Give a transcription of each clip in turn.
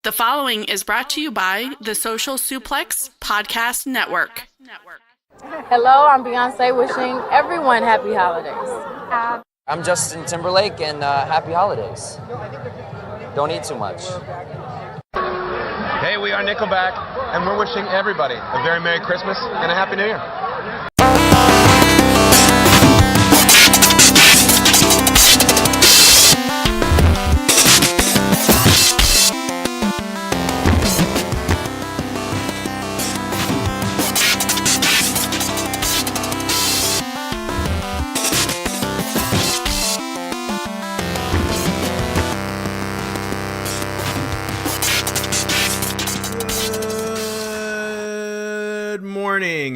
The following is brought to you by the Social Suplex Podcast Network. Hello, I'm Beyonce, wishing everyone happy holidays. I'm Justin Timberlake, and happy holidays. Don't eat too much. Hey, we are Nickelback, and we're wishing everybody a very Merry Christmas and a Happy New Year.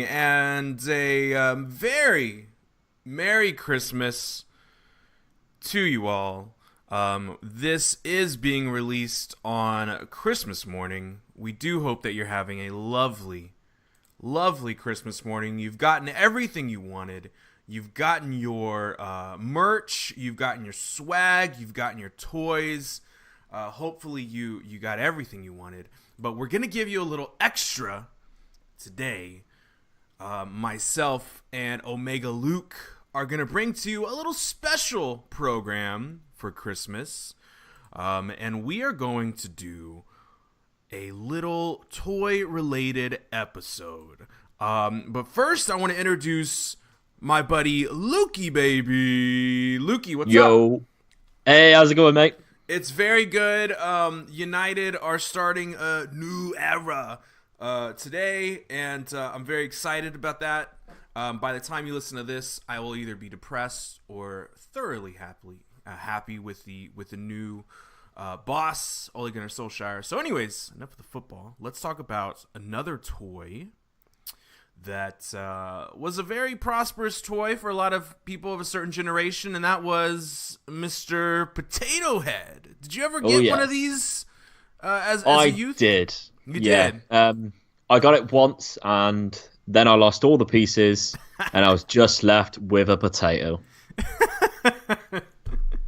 And a very Merry Christmas to you all. This is being released on Christmas morning. We do hope that you're having a lovely, lovely Christmas morning. You've gotten everything you wanted. You've gotten your merch. You've gotten your swag. You've gotten your toys. Hopefully you got everything you wanted. But we're going to give you a little extra today. Myself and Omega Luke are going to bring to you a little special program for Christmas. And we are going to do a little toy-related episode. But first, I want to introduce my buddy Lukey, baby. Lukey, what's up? Yo. Hey, how's it going, mate? It's very good. United are starting a new era today, and I'm very excited about that. By the time you listen to this, I will either be depressed or thoroughly happy with the new boss, Ole Gunnar Solskjaer. So anyways, enough of the football. Let's talk about another toy that was a very prosperous toy for a lot of people of a certain generation, and that was Mr. Potato Head. Did you ever get one of these as a youth? I did. You did? I got it once, and then I lost all the pieces, and I was just left with a potato.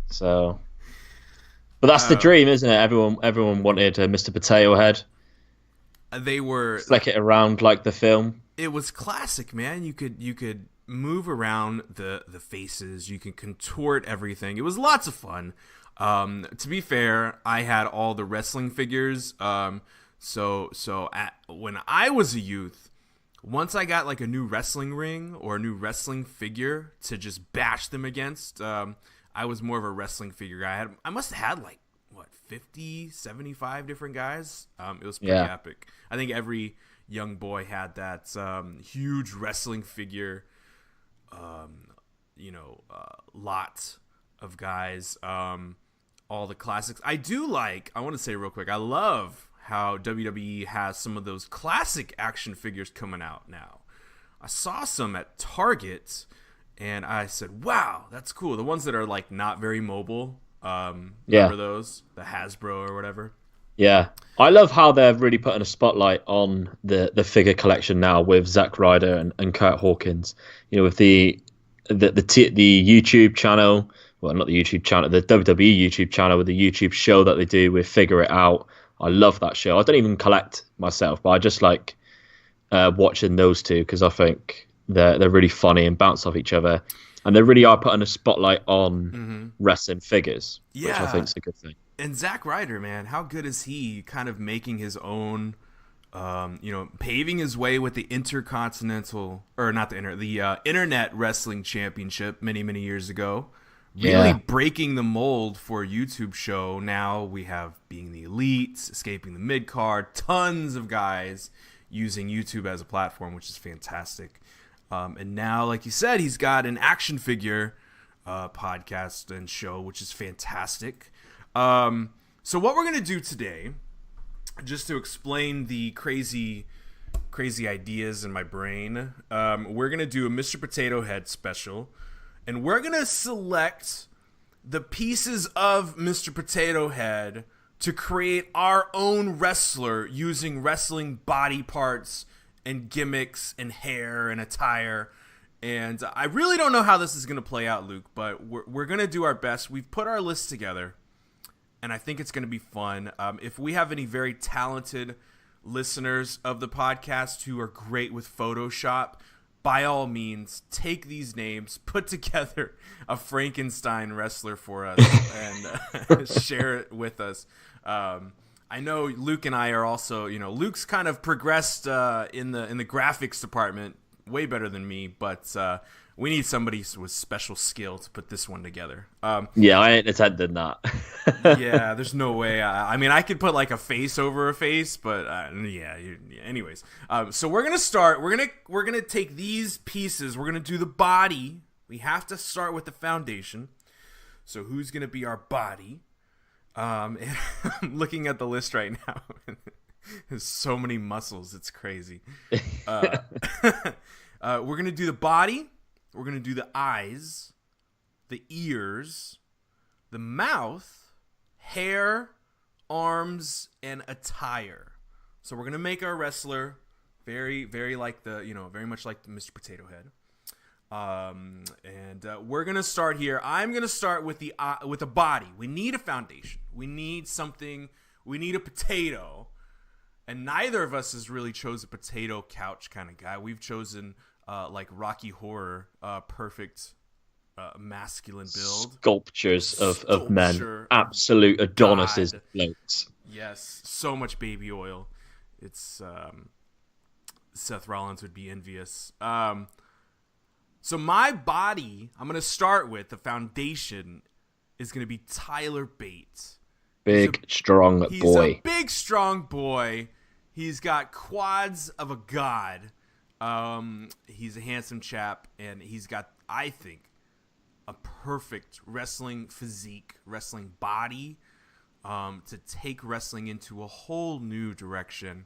So, but that's the dream, isn't it? Everyone wanted a Mr. Potato Head. They were flick it around like the film. It was classic, man. You could move around the faces. You can contort everything. It was lots of fun. To be fair, I had all the wrestling figures. So when I was a youth, once I got like a new wrestling ring or a new wrestling figure to just bash them against, I was more of a wrestling figure guy. I must have had like 50, 75 different guys. It was pretty epic. I think every young boy had that huge wrestling figure, lot of guys. All the classics. I want to say real quick, I love how WWE has some of those classic action figures coming out now. I saw some at Target, and I said, wow, that's cool. The ones that are like not very mobile. Remember those? The Hasbro or whatever? Yeah. I love how they're really putting a spotlight on the figure collection now with Zack Ryder and Kurt Hawkins. You know, with the YouTube channel, well, not the YouTube channel, the WWE YouTube channel with the YouTube show that they do with Figure It Out. I love that show. I don't even collect myself, but I just like watching those two because I think they're really funny and bounce off each other. And they really are putting a spotlight on wrestling figures, which I think is a good thing. And Zack Ryder, man, how good is he kind of making his own, paving his way with the Internet Wrestling Championship many, many years ago. Really breaking the mold for a YouTube show. Now we have Being the Elite, Escaping the Mid-Card, tons of guys using YouTube as a platform, which is fantastic. And now, like you said, he's got an action figure podcast and show, which is fantastic. So what we're going to do today, just to explain the crazy ideas in my brain, we're going to do a Mr. Potato Head special. And we're going to select the pieces of Mr. Potato Head to create our own wrestler using wrestling body parts and gimmicks and hair and attire. And I really don't know how this is going to play out, Luke, but we're going to do our best. We've put our list together. and I think it's going to be fun. If we have any very talented listeners of the podcast who are great with Photoshop, by all means, take these names, put together a Frankenstein wrestler for us, and share it with us. I know Luke and I are also, Luke's kind of progressed in the graphics department way better than me, but we need somebody with special skill to put this one together. Yeah, I ain't attending that. Yeah, there's no way. I mean, I could put like a face over a face, but anyways. So we're gonna start. We're gonna take these pieces. We're gonna do the body. We have to start with the foundation. So who's gonna be our body? And I'm looking at the list right now. There's so many muscles. It's crazy. We're gonna do the body. We're going to do the eyes, the ears, the mouth, hair, arms, and attire. So we're going to make our wrestler very, very like very much like the Mr. Potato Head. And we're going to start here. I'm going to start with the body. We need a foundation. We need something. We need a potato. And neither of us has really chose a potato couch kind of guy. We've chosen like Rocky Horror, perfect masculine build. Sculptures of men. Absolute Adonises floats. Yes, so much baby oil. It's Seth Rollins would be envious. So my body, I'm going to start with, the foundation is going to be Tyler Bate. Strong boy. He's a big, strong boy. He's got quads of a god. He's a handsome chap, and he's got, I think, a perfect wrestling physique, wrestling body, to take wrestling into a whole new direction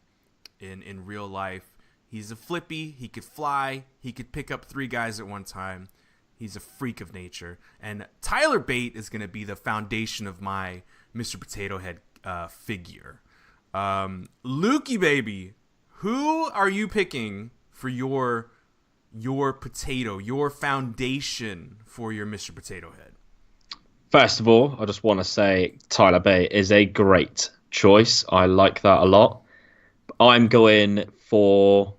in real life. He's a flippy. He could fly. He could pick up 3 guys at one time. He's a freak of nature. And Tyler Bate is going to be the foundation of my Mr. Potato Head figure. Lukey, baby, who are you picking for your potato, your foundation for your Mr. Potato Head? First of all, I just want to say Tyler Bate is a great choice. I like that a lot. I'm going for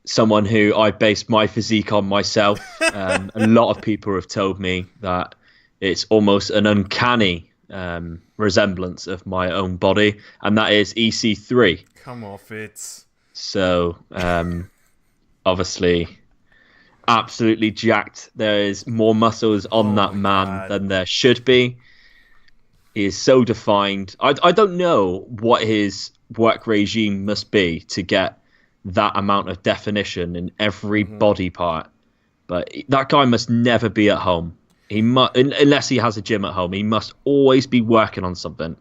someone who I base my physique on myself. A lot of people have told me that it's almost an uncanny resemblance of my own body, and that is EC3. Come off it. So, obviously, absolutely jacked. There is more muscles on that man than there should be. He is so defined. I don't know what his work regime must be to get that amount of definition in every body part. But that guy must never be at home. He must, unless he has a gym at home. He must always be working on something.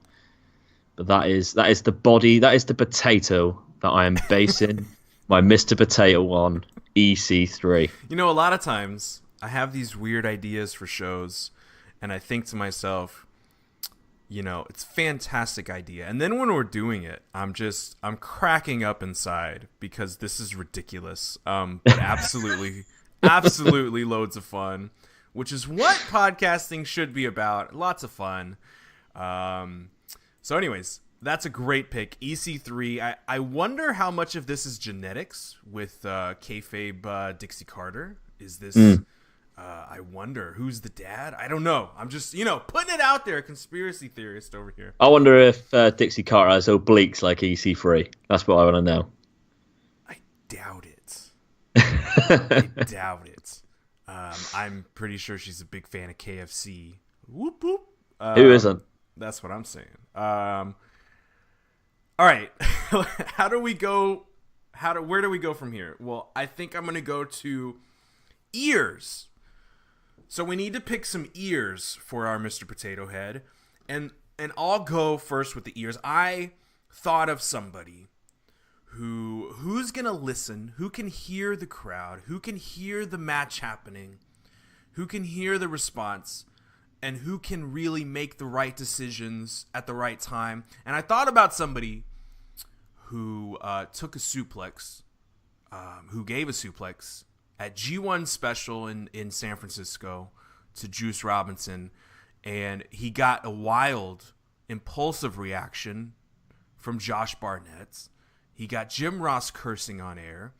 But that is the body. That is the potato that I am basing my Mr. Potato on, EC3. A lot of times I have these weird ideas for shows, and I think to myself, it's a fantastic idea. And then when we're doing it, I'm cracking up inside because this is ridiculous. But absolutely loads of fun, which is what podcasting should be about. Lots of fun. So anyways, that's a great pick. EC3. I wonder how much of this is genetics with kayfabe Dixie Carter. Is this... I wonder who's the dad. I don't know. I'm just, putting it out there. Conspiracy theorist over here. I wonder if Dixie Carter has obliques like EC3. That's what I want to know. I doubt it. I doubt it. I'm pretty sure she's a big fan of KFC. Whoop whoop. Who isn't? That's what I'm saying. All right. Where do we go from here? Well, I think I'm going to go to ears. So we need to pick some ears for our Mr. Potato Head. And I'll go first with the ears. I thought of somebody who's going to listen, who can hear the crowd, who can hear the match happening, who can hear the response, and who can really make the right decisions at the right time. And I thought about somebody who took a suplex, who gave a suplex at G1 Special in San Francisco to Juice Robinson and he got a wild, impulsive reaction from Josh Barnett. He got Jim Ross cursing on air,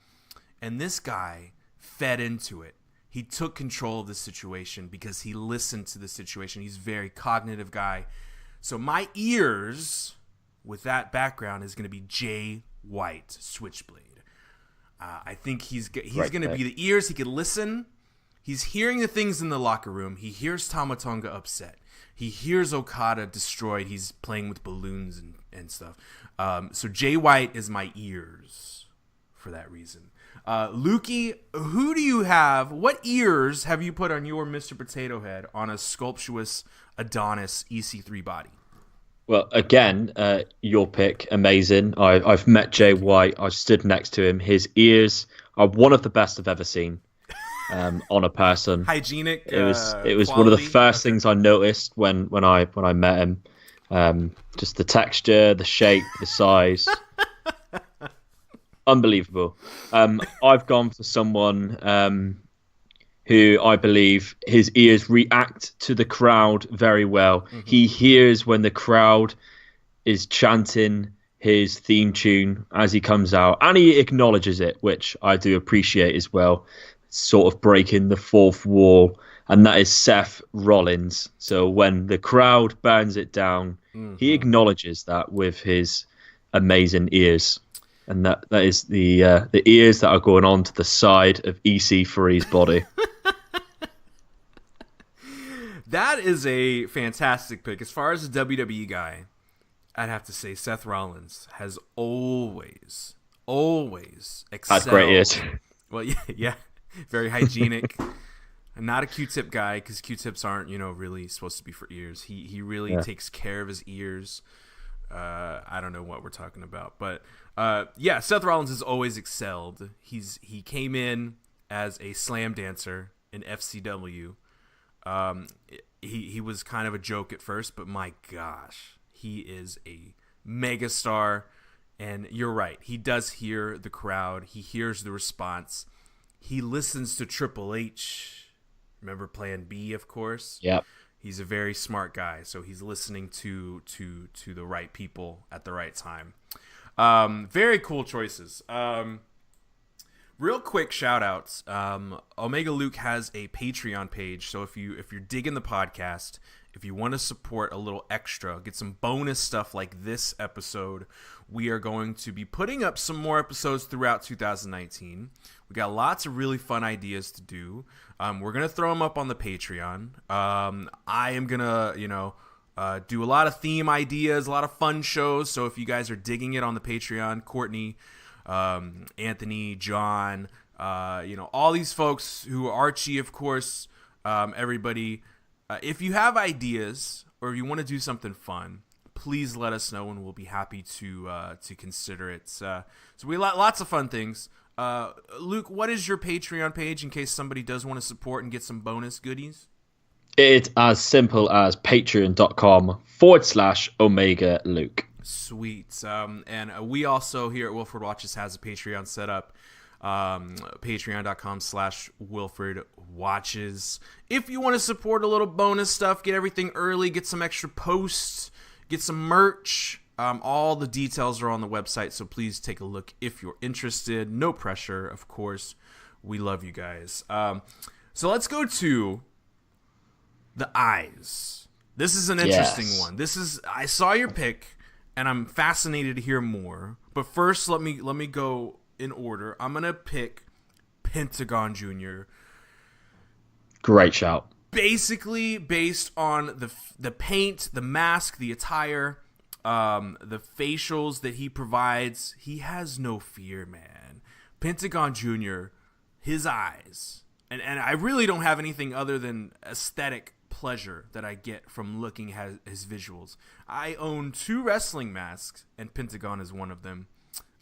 and this guy fed into it. He took control of the situation because he listened to the situation. He's a very cognitive guy. So my ears, with that background, is going to be Jay White, Switchblade. I think he's going to be the ears. He could listen. He's hearing the things in the locker room. He hears Tama Tonga upset. He hears Okada destroyed. He's playing with balloons and stuff. So Jay White is my ears for that reason. Lukey, who do you have? What ears have you put on your Mr. Potato Head on a sculptuous Adonis EC3 body? Well, again, your pick, amazing. I've met Jay White. I've stood next to him. His ears are one of the best I've ever seen on a person. Hygienic. It was one of the first things I noticed when I met him. Just the texture, the shape, the size. Unbelievable. I've gone for someone who I believe his ears react to the crowd very well. Mm-hmm. He hears when the crowd is chanting his theme tune as he comes out, and he acknowledges it, which I do appreciate as well, sort of breaking the fourth wall, and that is Seth Rollins. So when the crowd burns it down, he acknowledges that with his amazing ears. And that is the ears that are going on to the side of EC3's body. That is a fantastic pick. As far as a WWE guy, I'd have to say Seth Rollins has always excelled. That's great ears. Well, yeah, very hygienic. I'm not a Q-tip guy because Q-tips aren't, really supposed to be for ears. He really takes care of his ears. I don't know what we're talking about, but Seth Rollins has always excelled. He came in as a slam dancer in FCW. He was kind of a joke at first, but my gosh, he is a megastar. And you're right, he does hear the crowd. He hears the response. He listens to Triple H. Remember Plan B, of course? Yep. He's a very smart guy, so he's listening to the right people at the right time. Very cool choices. Real quick shout outs. Omega Luke has a Patreon page, so if you're digging the podcast, if you want to support a little extra, get some bonus stuff like this episode, we are going to be putting up some more episodes throughout 2019. We got lots of really fun ideas to do. We're going to throw them up on the Patreon. I am going to, do a lot of theme ideas, a lot of fun shows. So if you guys are digging it on the Patreon, Courtney, Anthony, John, all these folks who are Archie, of course, everybody, if you have ideas or if you want to do something fun, please let us know and we'll be happy to consider it. So we lots of fun things. Luke, what is your Patreon page in case somebody does want to support and get some bonus goodies? It's as simple as patreon.com/Omega Luke. Sweet. And we also here at Wilfred Watches has a Patreon set up. Patreon.com/Wilfred Watches. If you want to support a little bonus stuff, get everything early, get some extra posts, get some merch. All the details are on the website, so please take a look if you're interested. No pressure, of course. We love you guys. So let's go to the eyes. This is an interesting one. I saw your pick, and I'm fascinated to hear more. But first, let me go in order. I'm gonna pick Pentagon Jr. Great shout. Basically, based on the paint, the mask, the attire, the facials that he provides, he has no fear, man. Pentagon Jr., his eyes, and I really don't have anything other than aesthetic pleasure that I get from looking at his visuals. I own 2 wrestling masks, and Pentagon is one of them.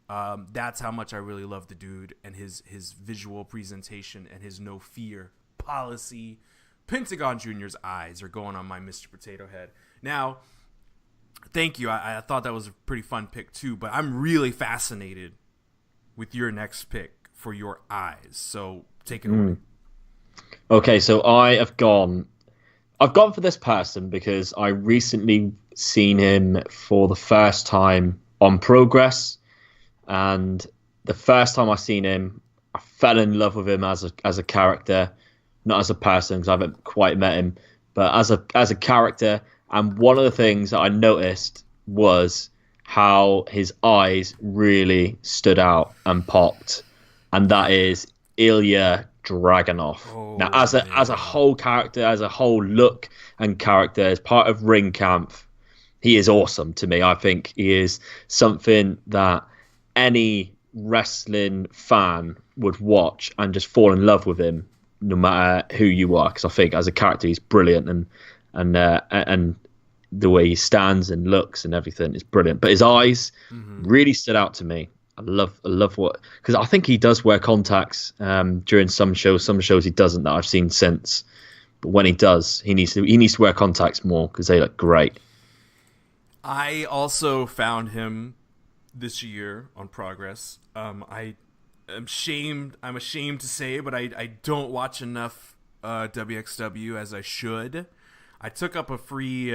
That's how much I really love the dude and his visual presentation and his no fear policy. Pentagon Jr.'s eyes are going on my Mr. Potato Head. Now, thank you. I thought that was a pretty fun pick too, but I'm really fascinated with your next pick for your eyes. So take it away. Okay, so I have gone I've gone for this person because I recently seen him for the first time on Progress, and the first time I seen him, I fell in love with him as a character, not as a person because I haven't quite met him, but as a character. And one of the things that I noticed was how his eyes really stood out and popped, and that is Ilya Dragunov. Now, as a whole character, as a whole look and character, as part of Ring Camp, he is awesome to me. I think he is something that any wrestling fan would watch and just fall in love with him, no matter who you are. Because I think as a character, he's brilliant, and the way he stands and looks and everything is brilliant. But his eyes really stood out to me. I love what, because I think he does wear contacts during some shows. Some shows he doesn't, that I've seen since. But when he does, he needs to wear contacts more because they look great. I also found him this year on Progress. I'm ashamed to say, but I don't watch enough WXW as I should. I took up a free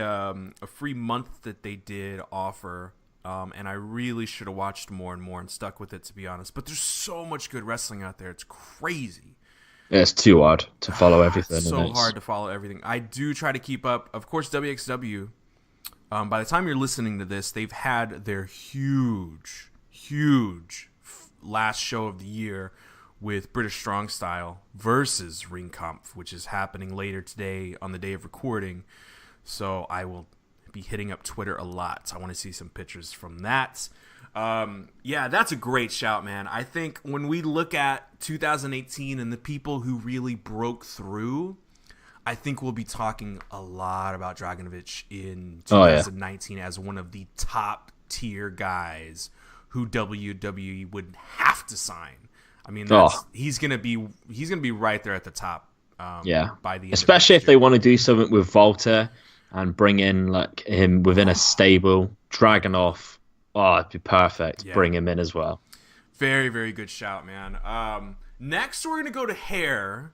month that they did offer. And I really should have watched more and more and stuck with it, to be honest. But there's so much good wrestling out there. It's crazy. Yeah, it's too hard to follow everything. It's so hard to follow everything. I do try to keep up. Of course, WXW, by the time you're listening to this, they've had their huge last show of the year with British Strong Style versus Ring Kampf, which is happening later today on the day of recording. So I will be hitting up Twitter a lot. I want to see some pictures from that. Yeah, that's a great shout, man. I think when we look at 2018 and the people who really broke through, I think we'll be talking a lot about Dragunovich in 2019 as one of the top tier guys who WWE would have to sign. I mean, he's gonna be right there at the top. By the end, especially if they want to do something with Volta and bring in like him within a stable, Dragunov. Oh, it'd be perfect. Yeah. Bring him in as well. Very, very good shout, man. Next, we're gonna go to hair,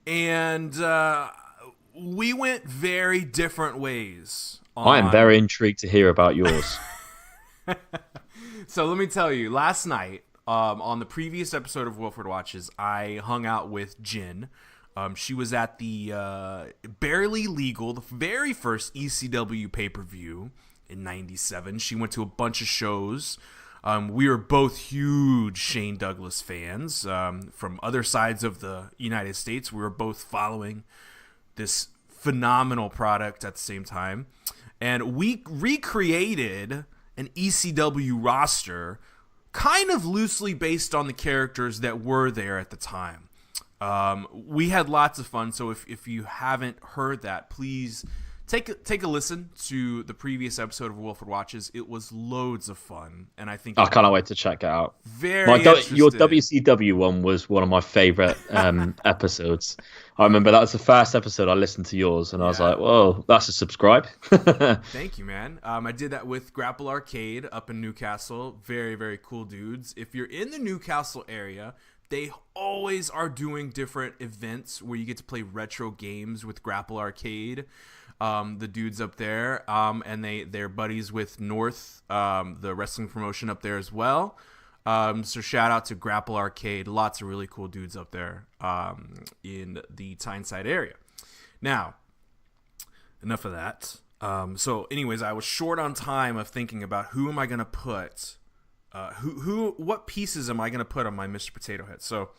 and we went very different ways. I am very intrigued to hear about yours. So let me tell you, last night on the previous episode of Wilfred Watches, I hung out with Jin. She was at the Barely Legal, the very first ECW pay-per-view in '97. She went to a bunch of shows. We were both huge Shane Douglas fans from other sides of the United States. We were both following this phenomenal product at the same time. And we recreated an ECW roster kind of loosely based on the characters that were there at the time. We had lots of fun, so if you haven't heard that, please take a listen to the previous episode of Wilfred Watches. It was loads of fun, and I think I can't wait to check it out. Your WCW one was one of my favorite episodes. I remember that was the first episode I listened to yours, and I was like, "Whoa, that's a subscribe." Thank you, man. I did that with Grapple Arcade up in Newcastle. Very, very cool dudes. If you're in the Newcastle area, they always are doing different events where you get to play retro games with Grapple Arcade. The dudes up there, and they're buddies with North, the wrestling promotion up there as well. So shout out to Grapple Arcade. Lots of really cool dudes up there in the Tyneside area. Now, enough of that. So anyways, I was short on time of thinking about who am I going to put, what pieces am I going to put on my Mr. Potato Head? So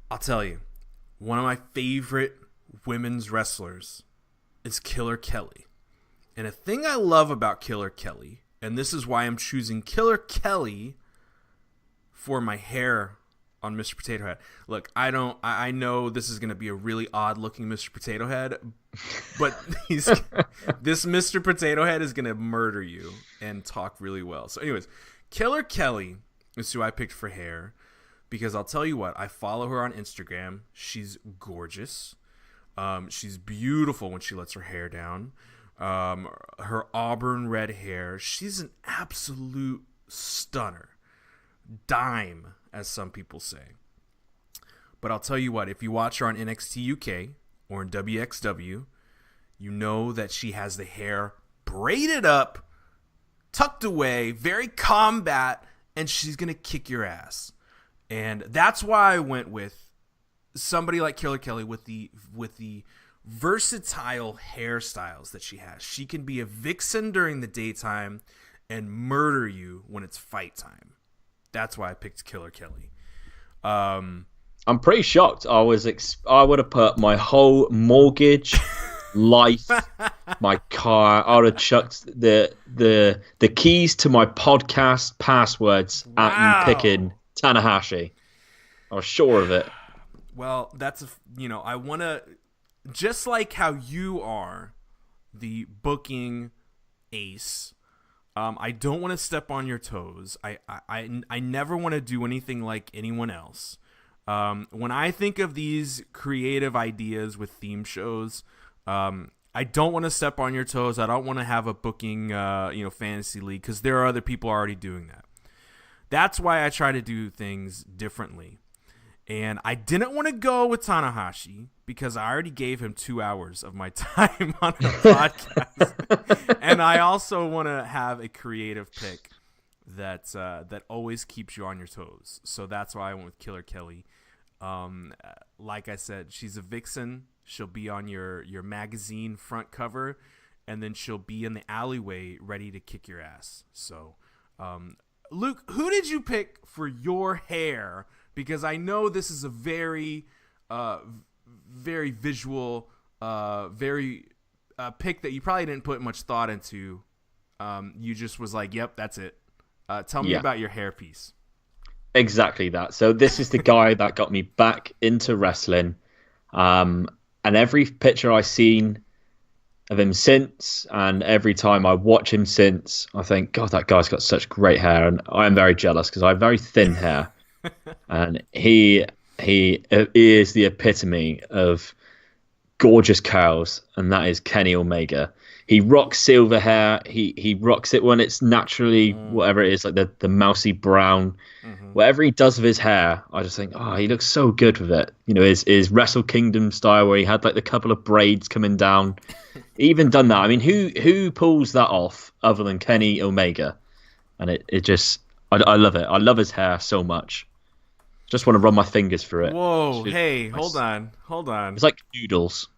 I'll tell you, one of my favorite women's wrestlers is Killer Kelly. And a thing I love about Killer Kelly, and this is why I'm choosing Killer Kelly for my hair on Mr. Potato Head. Look, I know this is going to be a really odd looking Mr. Potato Head, but this Mr. Potato Head is going to murder you and talk really well. So anyways, Killer Kelly is who I picked for hair because I'll tell you what, I follow her on Instagram. She's gorgeous. She's beautiful when she lets her hair down. Her auburn red hair. She's an absolute stunner. Dime, as some people say. But I'll tell you what, if you watch her on NXT UK or in WXW, you know that she has the hair braided up, tucked away, very combat, and she's going to kick your ass. And that's why I went with somebody like Killer Kelly with the versatile hairstyles that she has. She can be a vixen during the daytime and murder you when it's fight time. That's why I picked Killer Kelly. I'm pretty shocked. I would have put my whole mortgage, life, my car. I would have chucked the keys to my podcast passwords at you picking Tanahashi. I was sure of it. Well, I want to, just like how you are the booking ace, I don't want to step on your toes. I never want to do anything like anyone else. When I think of these creative ideas with theme shows, I don't want to step on your toes. I don't want to have a booking, fantasy league, because there are other people already doing that. That's why I try to do things differently. And I didn't want to go with Tanahashi because I already gave him 2 hours of my time on the podcast. And I also want to have a creative pick that always keeps you on your toes. So that's why I went with Killer Kelly. Like I said, she's a vixen. She'll be on your magazine front cover, and then she'll be in the alleyway ready to kick your ass. So, Luke, who did you pick for your hair? Because I know this is a very, very visual, pick that you probably didn't put much thought into. You just was like, yep, that's it. Tell me about your hairpiece. Exactly that. So this is the guy that got me back into wrestling. And every picture I've seen of him since, and every time I watch him since, I think, God, that guy's got such great hair. And I am very jealous because I have very thin hair. And he is the epitome of gorgeous curls, and that is Kenny Omega. He rocks silver hair. He rocks it when it's naturally whatever it is, like the mousy brown. Mm-hmm. Whatever he does with his hair, I just think, he looks so good with it. You know, his Wrestle Kingdom style where he had like the couple of braids coming down. He even done that. I mean, who pulls that off other than Kenny Omega? And it just, I love it. I love his hair so much. Just want to run my fingers through it. Whoa, hey, hold on. It's like noodles.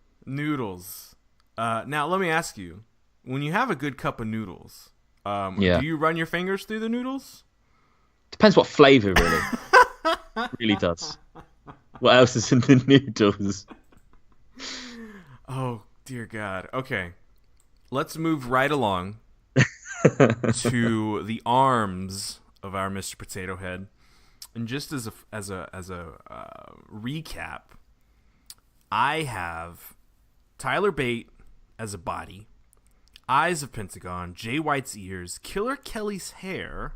Now, let me ask you, when you have a good cup of noodles, do you run your fingers through the noodles? Depends what flavor, really. Really does. What else is in the noodles? Oh, dear God. Okay. Let's move right along to the arms of our Mr. Potato Head. And just as a recap, I have Tyler Bate as a body, Eyes of Pentagon, Jay White's ears, Killer Kelly's hair,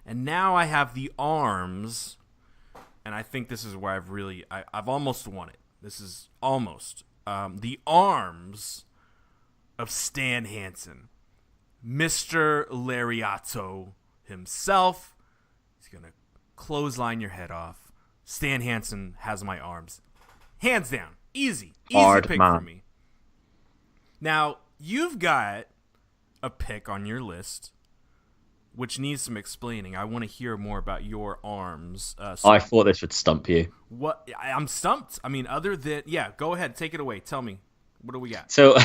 and now I have the arms. And I think this is where I've almost won it. This is almost the arms of Stan Hansen, Mr. Lariato himself. He's gonna clothesline your head off. Stan Hansen has my arms. Hands down. Easy Hard pick man. for me. Now, you've got a pick on your list, which needs some explaining. I want to hear more about your arms. I thought this would stump you. What? I'm stumped. I mean, other than... Yeah, go ahead. Take it away. Tell me. What do we got? So,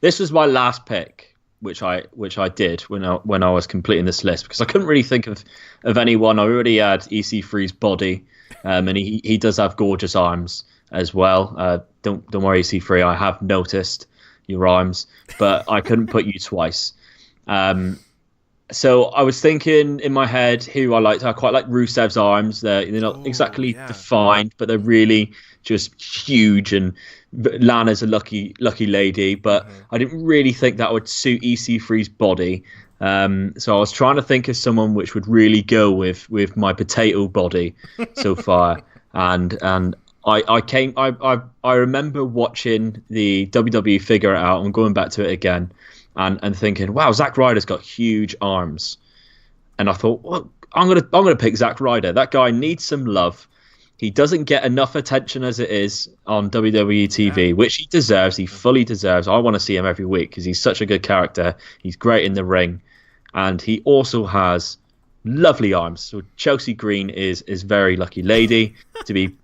this was my last pick, which I did when I was completing this list, because I couldn't really think of anyone. I already had EC3's body, and he does have gorgeous arms as well. Don't worry, EC3. I have noticed your arms, but I couldn't put you twice. So I was thinking in my head who I liked. I quite like Rusev's arms. They're not exactly defined, but they're really just huge. And Lana's a lucky lady, but I didn't really think that would suit EC3's body. So I was trying to think of someone which would really go with my potato body so far. And I remember watching the WWE Figure It Out and going back to it again and thinking, wow, Zack Ryder's got huge arms. And I thought, well, I'm gonna pick Zack Ryder. That guy needs some love. He doesn't get enough attention as it is on WWE TV, which he deserves. He fully deserves. I want to see him every week because he's such a good character. He's great in the ring. And he also has lovely arms. So Chelsea Green is very lucky lady to be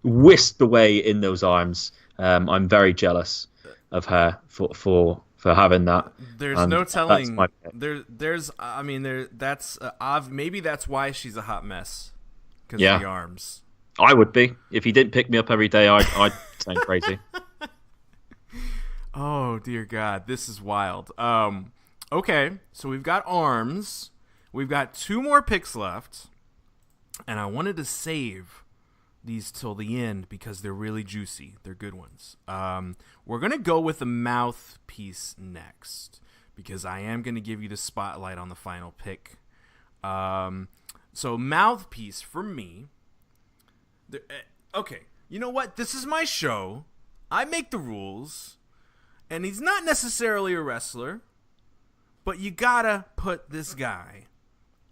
whisked away in those arms. I'm very jealous of her for having that. There's no telling. Maybe that's why she's a hot mess. Because of the arms. I would be. If he didn't pick me up every day, I'd sound crazy. Oh, dear God. This is wild. Okay, so we've got arms. We've got 2 more picks left. And I wanted to save these till the end because they're really juicy. They're good ones. We're going to go with the mouthpiece next because I am going to give you the spotlight on the final pick. So mouthpiece for me. Okay, you know what? This is my show. I make the rules. And he's not necessarily a wrestler. But you gotta put this guy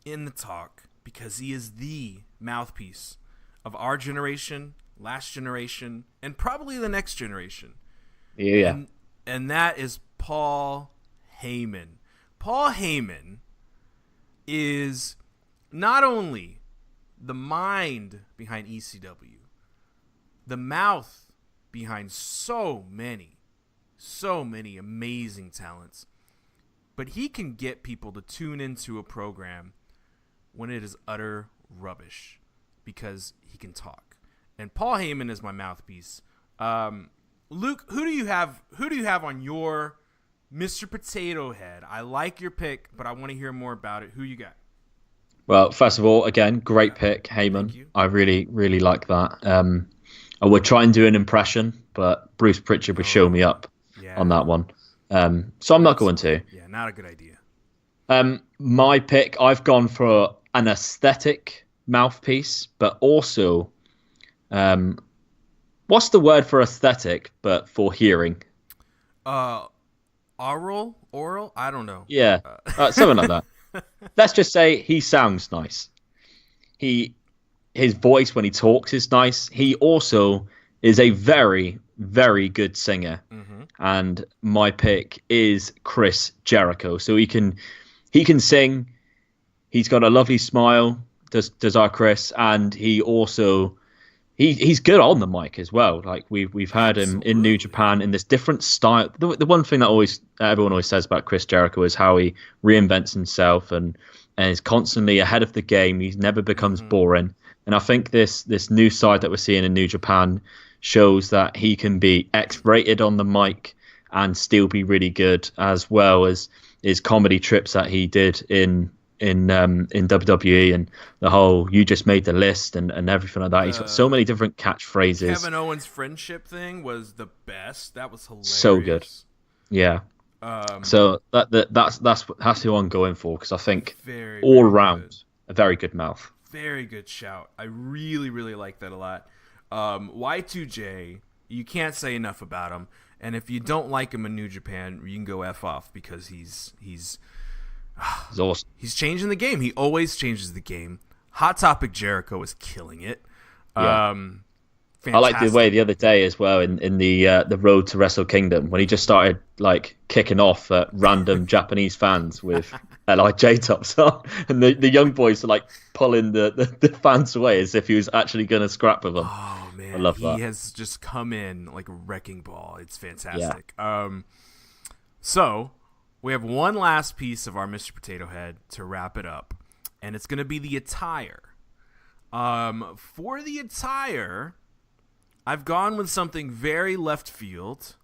in the talk because he is the mouthpiece of our generation, last generation, and probably the next generation. Yeah. And that is Paul Heyman. Paul Heyman is not only the mind behind ECW, the mouth behind so many amazing talents, but he can get people to tune into a program when it is utter rubbish because he can talk. And Paul Heyman is my mouthpiece. Luke, who do you have on your Mr. Potato Head? I like your pick, but I want to hear more about it. Who you got? Well, first of all, again, great pick, Heyman. I really, really like that. I would try and do an impression, but Bruce Pritchard would show me up on that one. So I'm not going to. Yeah, not a good idea. My pick, I've gone for an aesthetic mouthpiece, but also, what's the word for aesthetic, but for hearing? Oral? I don't know. Yeah, something like that. Let's just say he sounds nice. His voice when he talks is nice. He also is a very, very good singer. Mm-hmm. And my pick is Chris Jericho. So he can sing. He's got a lovely smile. Does our Chris, and he also he's good on the mic as well. Like we've heard him in New Japan in this different style. The one thing that everyone always says about Chris Jericho is how he reinvents himself and is constantly ahead of the game. He never becomes boring. And I think this new side that we're seeing in New Japan shows that he can be X-rated on the mic and still be really good, as well as his comedy trips that he did in WWE and the whole "you just made the list" and everything like that. He's got so many different catchphrases. Kevin Owens' friendship thing was the best. That was hilarious. So good. Yeah. So that's who I'm going for because I think all around a very good mouth. Very good shout. I really, really like that a lot. Y2J, you can't say enough about him. And if you don't like him in New Japan, you can go F off because he's awesome. He's changing the game. He always changes the game. Hot Topic Jericho is killing it. Yeah. I liked the way the other day as well in the Road to Wrestle Kingdom when he just started like kicking off at random Japanese fans with LIJ tops on, and the young boys are like pulling the fans away as if he was actually going to scrap with them. Oh man, I love that. He has just come in like a wrecking ball. It's fantastic. Yeah. So we have one last piece of our Mr. Potato Head to wrap it up, and it's going to be the attire. For the attire, I've gone with something very left field,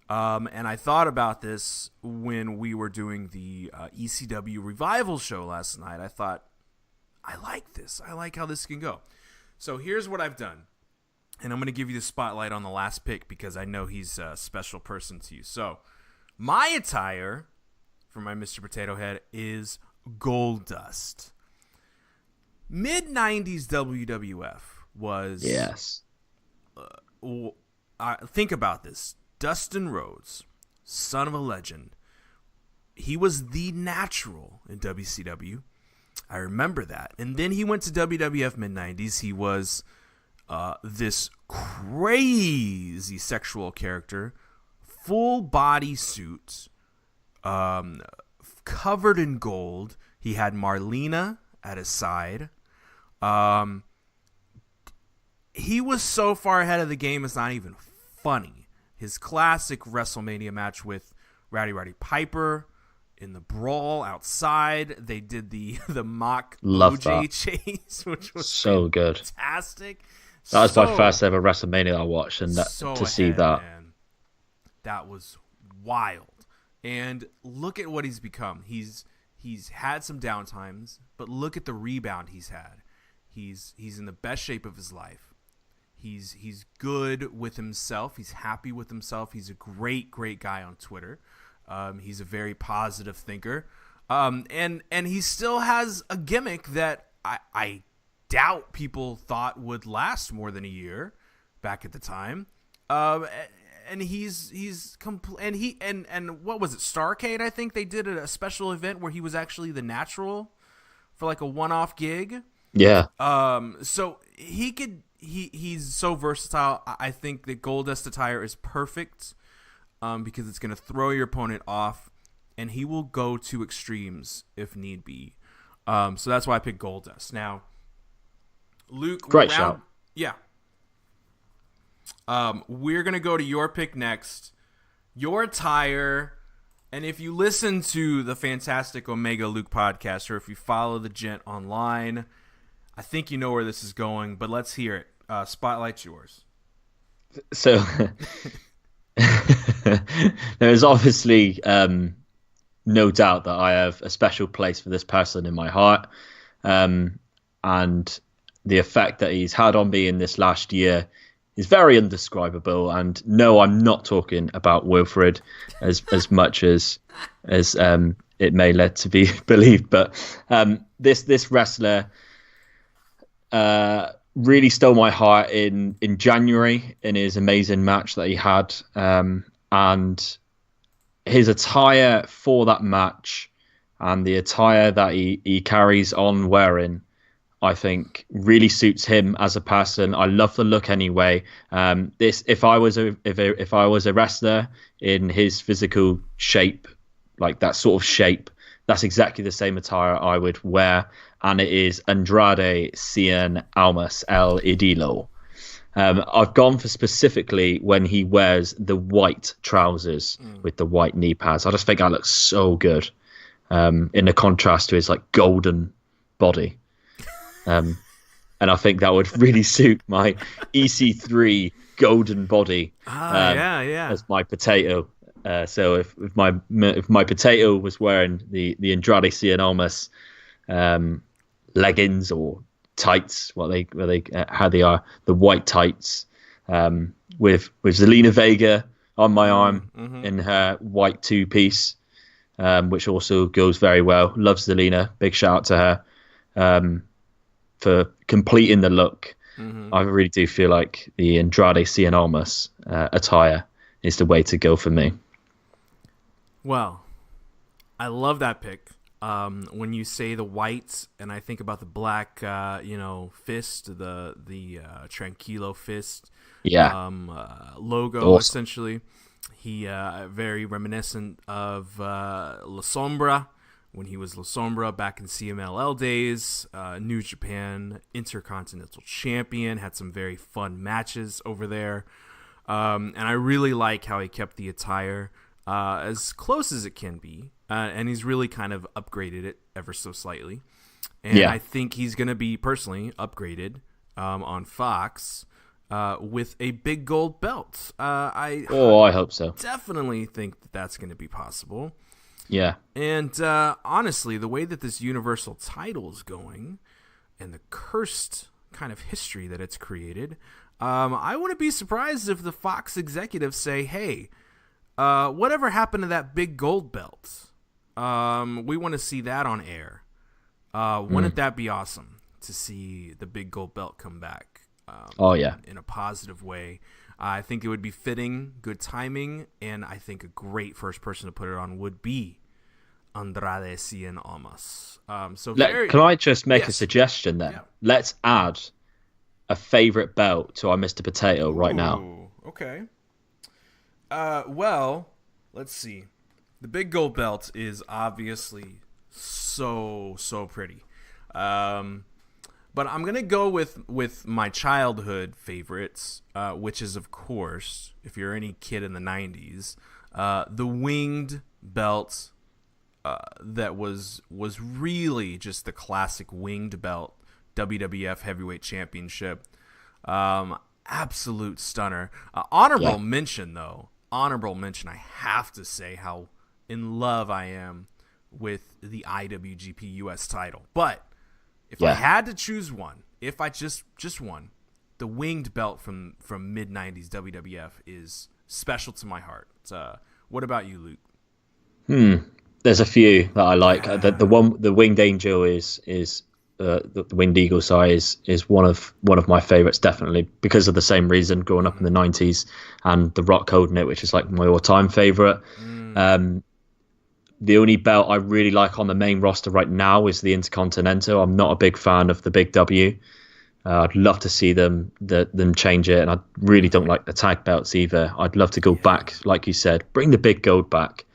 and I thought about this when we were doing the ECW Revival show last night. I thought, I like this. I like how this can go. So here's what I've done, and I'm going to give you the spotlight on the last pick because I know he's a special person to you. So my attire for my Mr. Potato Head is Gold Dust. Mid-90s WWF was... Yes. Think about this. Dustin Rhodes, son of a legend. He was the natural in WCW. I remember that. And then he went to WWF mid-90s. He was this crazy sexual character, full body suit, covered in gold. He had Marlena at his side. He was so far ahead of the game, it's not even funny. His classic WrestleMania match with Roddy Piper in the brawl outside. They did the mock Love OJ that. chase, which was So good. fantastic. That was my first ever WrestleMania that I watched, and see that. Man. That was wild. And look at what he's become. He's had some downtimes, but look at the rebound he's had. He's in the best shape of his life. He's good with himself. He's happy with himself. He's a great guy on Twitter. He's a very positive thinker. And he still has a gimmick that I doubt people thought would last more than a year back at the time. And what was it? Starrcade, I think they did a special event where he was actually the natural for like a one-off gig. Yeah. So he's so versatile. I think that Goldust attire is perfect, because it's going to throw your opponent off, and he will go to extremes if need be. So that's why I picked Goldust. Now, Luke, great shout. Yeah. We're going to go to your pick next. Your attire, and if you listen to the Fantastic Omega Luke podcast, or if you follow the gent online, I think you know where this is going, but let's hear it. Spotlight's yours. So there's obviously no doubt that I have a special place for this person in my heart, and the effect that he's had on me in this last year is very indescribable. And no, I'm not talking about Wilfred as much as it may lead to be believed, but this wrestler really stole my heart in January in his amazing match that he had, and his attire for that match and the attire that he carries on wearing, I think really suits him as a person. I love the look anyway. If I was a wrestler in his physical shape, like that sort of shape, that's exactly the same attire I would wear, and it is Andrade Cien Almas El Idolo. I've gone for specifically when he wears the white trousers with the white knee pads. I just think that looks so good, in a contrast to his like golden body. And I think that would really suit my EC3 golden body as my potato. So if my potato was wearing the Andrade Cien Almas leggings or tights, how they are, the white tights, with Zelina Vega on my arm in her white two-piece, which also goes very well. Love Zelina, big shout out to her for completing the look. I really do feel like the Andrade Cien Almas attire is the way to go for me. Well, I love that pick. When you say the white, and I think about the black, fist, the Tranquilo fist, logo, awesome. Essentially. He very reminiscent of La Sombra when he was La Sombra back in CMLL days. New Japan Intercontinental Champion, had some very fun matches over there, and I really like how he kept the attire as close as it can be. And he's really kind of upgraded it ever so slightly. And I think he's going to be personally upgraded on Fox with a big gold belt. I hope so. Definitely think that that's going to be possible. Yeah. And honestly, the way that this Universal title is going and the cursed kind of history that it's created, I wouldn't be surprised if the Fox executives say, hey, whatever happened to that big gold belt? We want to see that on air. Wouldn't that be awesome to see the big gold belt come back? In a positive way. I think it would be fitting, good timing, and I think a great first person to put it on would be Andrade Cien Almas. Can I just make a suggestion then? Yeah. Let's add a favorite belt to our Mr. Potato right now. Ooh, okay. Well, let's see. The big gold belt is obviously so pretty. But I'm gonna go with my childhood favorites, which is, of course, if you're any kid in the '90s, the winged belt that was really just the classic winged belt, WWF Heavyweight Championship. Absolute stunner. Honorable mention, though. Honorable mention. I have to say how in love I am with the IWGP US title, but if I had to choose one, if I just one, the winged belt from mid '90s WWF is special to my heart. What about you, Luke? There's a few that I like. The Winged Angel is the Winged Eagle, sorry, is one of my favorites, definitely because of the same reason. Growing up in the '90s, and the Rock holding it, which is like my all-time favorite. The only belt I really like on the main roster right now is the Intercontinental. I'm not a big fan of the Big W. I'd love to see them change it, and I really don't like the tag belts either. I'd love to go back, like you said, bring the big gold back.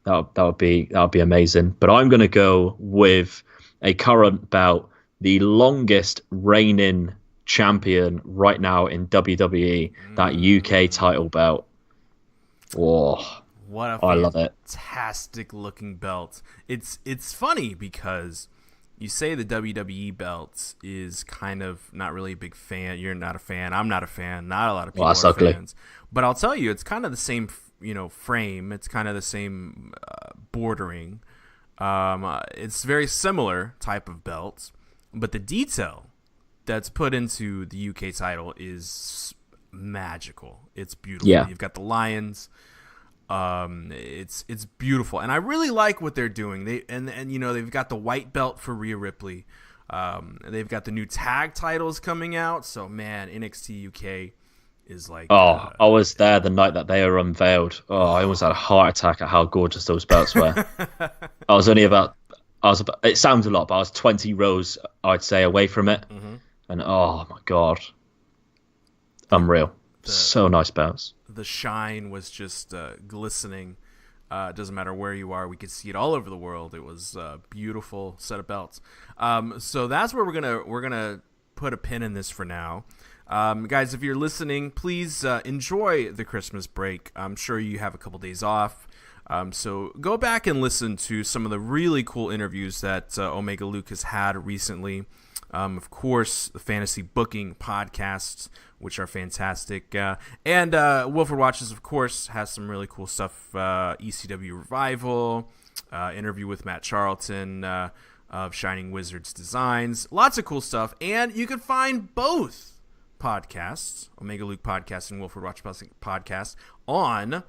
That would be amazing. But I'm going to go with a current belt, the longest reigning champion right now in WWE, that UK title belt. Oh. What a I love it. Fantastic looking belt. It's funny because you say the WWE belt is kind of not really a big fan. You're not a fan. I'm not a fan. Not a lot of people are fans. But I'll tell you, it's kind of the same, frame. It's kind of the same bordering. It's very similar type of belt, but the detail that's put into the UK title is magical. It's beautiful. Yeah. You've got the lions. It's beautiful, and I really like what they're doing. They've got the white belt for Rhea Ripley. They've got the new tag titles coming out. So man, NXT UK is like. I was there the night that they were unveiled. I almost had a heart attack at how gorgeous those belts were. It sounds a lot, but I was 20 rows, I'd say, away from it, and oh my god, unreal. So nice belts. The shine was just glistening. It doesn't matter where you are. We could see it all over the world. It was a beautiful set of belts. So that's where we're gonna put a pin in this for now. Guys, if you're listening, please enjoy the Christmas break. I'm sure you have a couple days off. So go back and listen to some of the really cool interviews that Omega Luke has had recently. Of course, the Fantasy Booking podcasts, which are fantastic. And Wilfred Watches, of course, has some really cool stuff. ECW Revival, interview with Matt Charlton of Shining Wizards Designs. Lots of cool stuff. And you can find both podcasts, Omega Luke Podcast and Wilfred Watches Podcast, on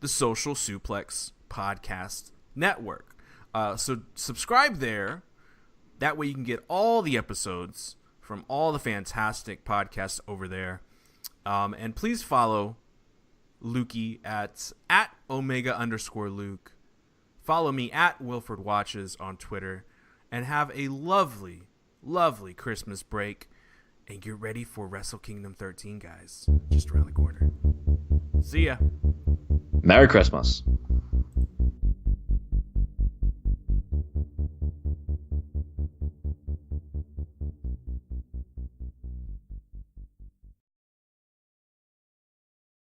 the Social Suplex Podcast Network. So subscribe there. That way you can get all the episodes from all the fantastic podcasts over there. And please follow Lukey at Omega_Luke. Follow me at Wilfred Watches on Twitter. And have a lovely, lovely Christmas break. And get ready for Wrestle Kingdom 13, guys. Just around the corner. See ya. Merry Christmas.